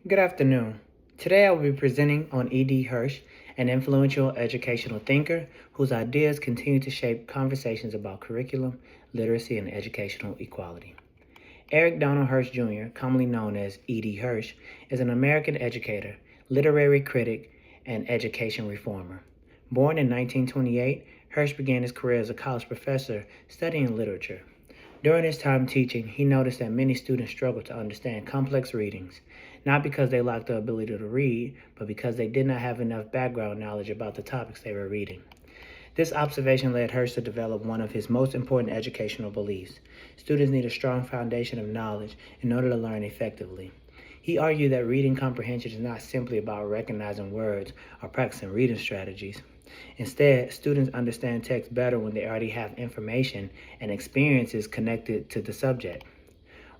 Good afternoon. Today I will be presenting on E.D. Hirsch, an influential educational thinker whose ideas continue to shape conversations about curriculum, literacy, and educational equality. Eric Donald Hirsch Jr., commonly known as E.D. Hirsch, is an American educator, literary critic, and education reformer. Born in 1928, Hirsch began his career as a college professor studying literature. During his time teaching, he noticed that many students struggled to understand complex readings, not because they lacked the ability to read, but because they did not have enough background knowledge about the topics they were reading. This observation led Hirsch to develop one of his most important educational beliefs. Students need a strong foundation of knowledge in order to learn effectively. He argued that reading comprehension is not simply about recognizing words or practicing reading strategies. Instead, students understand text better when they already have information and experiences connected to the subject.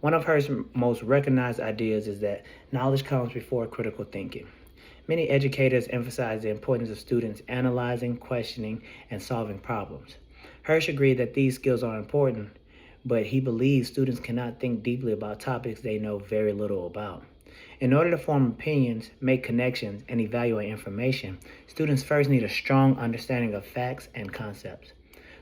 One of Hirsch's most recognized ideas is that knowledge comes before critical thinking. Many educators emphasize the importance of students analyzing, questioning, and solving problems. Hirsch agreed that these skills are important, but he believes students cannot think deeply about topics they know very little about. In order to form opinions, make connections, and evaluate information, students first need a strong understanding of facts and concepts.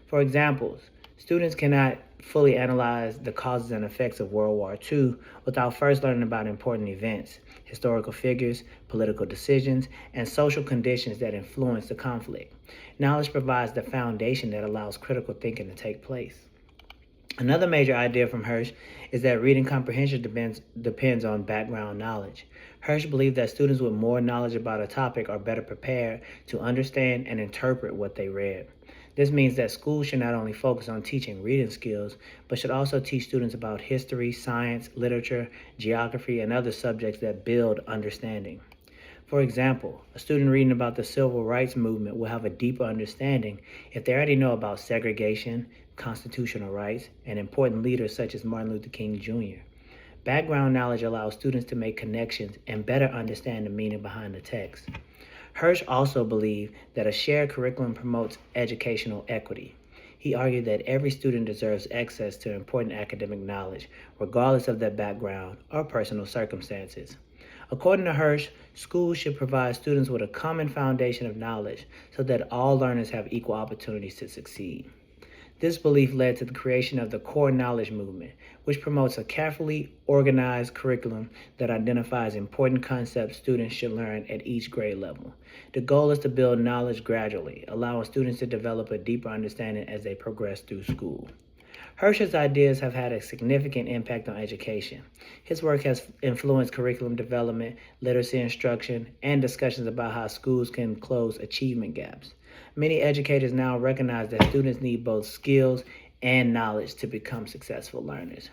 For example, students cannot fully analyze the causes and effects of World War II without first learning about important events, historical figures, political decisions, and social conditions that influence the conflict. Knowledge provides the foundation that allows critical thinking to take place. Another major idea from Hirsch is that reading comprehension depends on background knowledge. Hirsch believed that students with more knowledge about a topic are better prepared to understand and interpret what they read. This means that schools should not only focus on teaching reading skills, but should also teach students about history, science, literature, geography, and other subjects that build understanding. For example, a student reading about the civil rights movement will have a deeper understanding if they already know about segregation, constitutional rights, and important leaders such as Martin Luther King Jr. Background knowledge allows students to make connections and better understand the meaning behind the text. Hirsch also believed that a shared curriculum promotes educational equity. He argued that every student deserves access to important academic knowledge, regardless of their background or personal circumstances. According to Hirsch, schools should provide students with a common foundation of knowledge so that all learners have equal opportunities to succeed. This belief led to the creation of the core knowledge movement, which promotes a carefully organized curriculum that identifies important concepts students should learn at each grade level. The goal is to build knowledge gradually, allowing students to develop a deeper understanding as they progress through school. Hirsch's ideas have had a significant impact on education. His work has influenced curriculum development, literacy instruction, and discussions about how schools can close achievement gaps. Many educators now recognize that students need both skills and knowledge to become successful learners.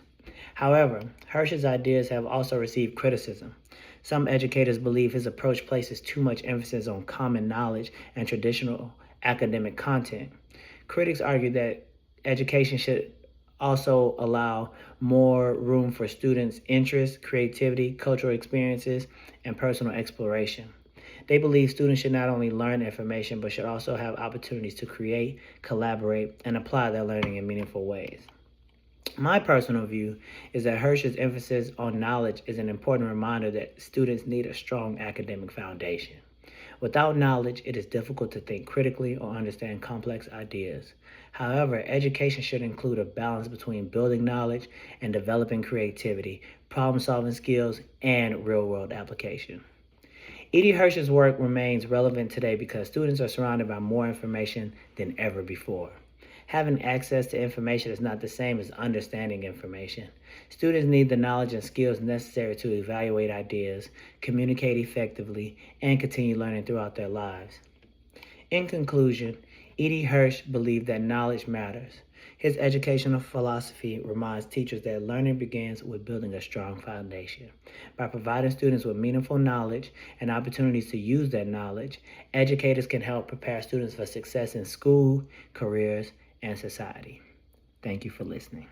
However, Hirsch's ideas have also received criticism. Some educators believe his approach places too much emphasis on common knowledge and traditional academic content. Critics argue that education should also allow more room for students' interests, creativity, cultural experiences, and personal exploration. They believe students should not only learn information, but should also have opportunities to create, collaborate, and apply their learning in meaningful ways. My personal view is that Hirsch's emphasis on knowledge is an important reminder that students need a strong academic foundation. Without knowledge, it is difficult to think critically or understand complex ideas. However, education should include a balance between building knowledge and developing creativity, problem-solving skills, and real-world application. E.D. Hirsch's work remains relevant today because students are surrounded by more information than ever before. Having access to information is not the same as understanding information. Students need the knowledge and skills necessary to evaluate ideas, communicate effectively, and continue learning throughout their lives. In conclusion, E.D. Hirsch believed that knowledge matters. His educational philosophy reminds teachers that learning begins with building a strong foundation. By providing students with meaningful knowledge and opportunities to use that knowledge, educators can help prepare students for success in school, careers, and society. Thank you for listening.